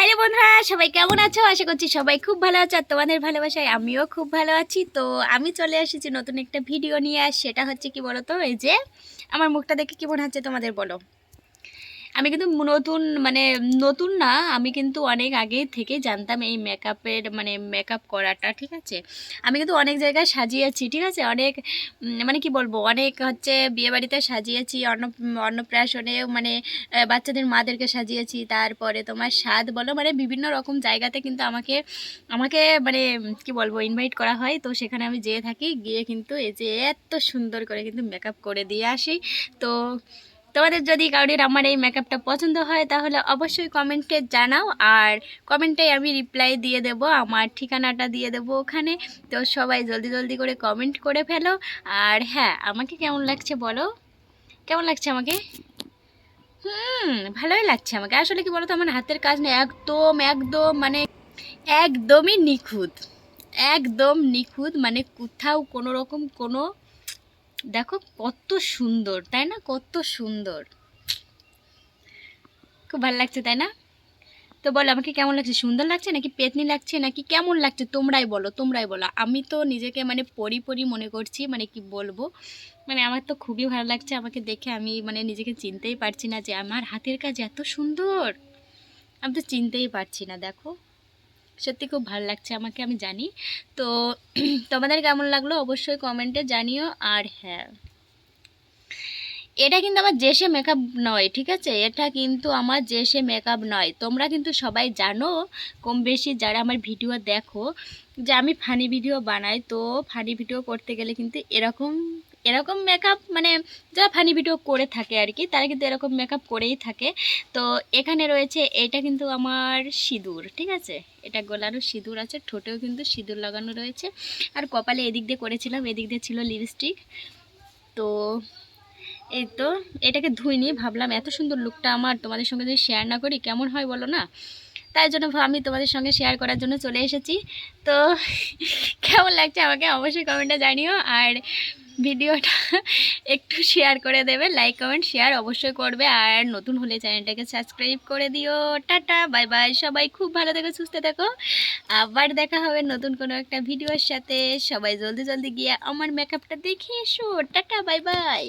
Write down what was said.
Hello বন্ধুরা, সবাই কেমন আছো? আশা করছি সবাই খুব ভালো আছো। আর তোমাদের ভালোবাসায় আমিও খুব ভালো আছি। তো আমি চলে এসেছি নতুন একটা ভিডিও নিয়ে। আর সেটা হচ্ছে কি বলো তো, এই যে আমার মুখটা দেখে কি মনে হচ্ছে তোমাদের বলো? আমি কিন্তু নতুন, মানে নতুন না, আমি কিন্তু অনেক আগে থেকে জানতাম এই মেকআপের, মানে মেকআপ করাটা, ঠিক আছে। আমি কিন্তু অনেক জায়গায় সাজিয়েছি, ঠিক আছে, অনেক মানে কি বলবো, অনেক হচ্ছে বিয়েবাড়িতে সাজিয়েছি, অন্নপ্রাশনেও, মানে বাচ্চাদের মাদেরকে সাজিয়েছি, তারপরে তোমার স্বাদ বলো, মানে বিভিন্ন রকম জায়গাতে কিন্তু আমাকে আমাকে মানে কি বলবো, ইনভাইট করা হয়। তো সেখানে আমি যেয়ে থাকি, গিয়ে কিন্তু এই যে এত সুন্দর করে কিন্তু মেকআপ করে দিয়ে আসি। তো তোমাদের যদি কারোর আমার এই মেকআপটা পছন্দ হয় তাহলে অবশ্যই কমেন্টে জানাও, আর কমেন্টে আমি রিপ্লাই দিয়ে দেব, আমার ঠিকানাটা দিয়ে দেব ওখানে। তো সবাই জলদি জলদি করে কমেন্ট করে ফেলো। আর হ্যাঁ, আমাকে কেমন লাগছে বলো, কেমন লাগছে আমাকে? ভালোই লাগছে আমাকে। আসলে কি বলো তো, আমার হাতের কাজ না একদম একদম মানে একদমই নিখুঁত, একদম নিখুঁত, মানে কোথাও কোনো রকম কোনো, দেখো কত সুন্দর, তাই না? কত সুন্দর, খুব ভালো লাগছে তাই না? তো বলো আমাকে কেমন লাগছে, সুন্দর লাগছে নাকি পেতনি লাগছে নাকি কেমন লাগছে? তোমরাই বলো, তোমরাই বলো। আমি তো নিজেকে মানে পরি পরি মনে করছি, মানে কি বলবো, মানে আমার তো খুবই ভালো লাগছে আমাকে দেখে। আমি মানে নিজেকে চিনতেই পারছি না যে আমার হাতের কাজ এত সুন্দর, আমি তো চিনতেই পারছি না। দেখো সত্যি খুব ভালো লাগছে আমাকে, আমি জানি। তো তোমাদের কেমন লাগলো অবশ্যই কমেন্টে জানিও। আর হ্যাঁ, এটা কিন্তু আমার জেসে মেকআপ নয়, ঠিক আছে, এটা কিন্তু আমার জেসে মেকআপ নয়। তোমরা কিন্তু সবাই জানো, কম বেশি যারা আমার ভিডিও দেখো, যে আমি ফানি ভিডিও বানাই। তো ফানি ভিডিও করতে গেলে কিন্তু এরকম এরকম মেকআপ, মানে যারা ফানি ভিডিও করে থাকে আর কি, তারা কিন্তু এরকম মেকআপ করেই থাকে। তো এখানে রয়েছে, এটা কিন্তু আমার সিঁদুর, ঠিক আছে, এটা গলারও সিঁদুর আছে, ঠোঁটেও কিন্তু সিঁদুর লাগানো রয়েছে, আর কপালে এদিক দিয়ে করেছিলাম, এদিক দিয়ে ছিল লিপস্টিক। তো এই তো, এটাকে ধুইনি, ভাবলাম এত সুন্দর লুকটা আমার তোমাদের সঙ্গে যদি শেয়ার না করি কেমন হয় বলো না। তাই জন্য আমি তোমাদের সঙ্গে শেয়ার করার জন্য চলে এসেছি। তো কেমন লাগছে আমাকে অবশ্যই কমেন্টে জানিও। আর ভিডিওটা একটু শেয়ার করে দেবে, লাইক কমেন্ট শেয়ার অবশ্যই করবে। আর নতুন হলে চ্যানেলটাকে সাবস্ক্রাইব করে দিও। টাটা বাই বাই, সবাই খুব ভালো থেকো, সুস্থ থেকো। আবার দেখা হবে নতুন কোনো একটা ভিডিওর সাথে। সবাই জলদি জলদি গিয়ে আমার মেকআপটা দেখে এসো। Tata bye bye.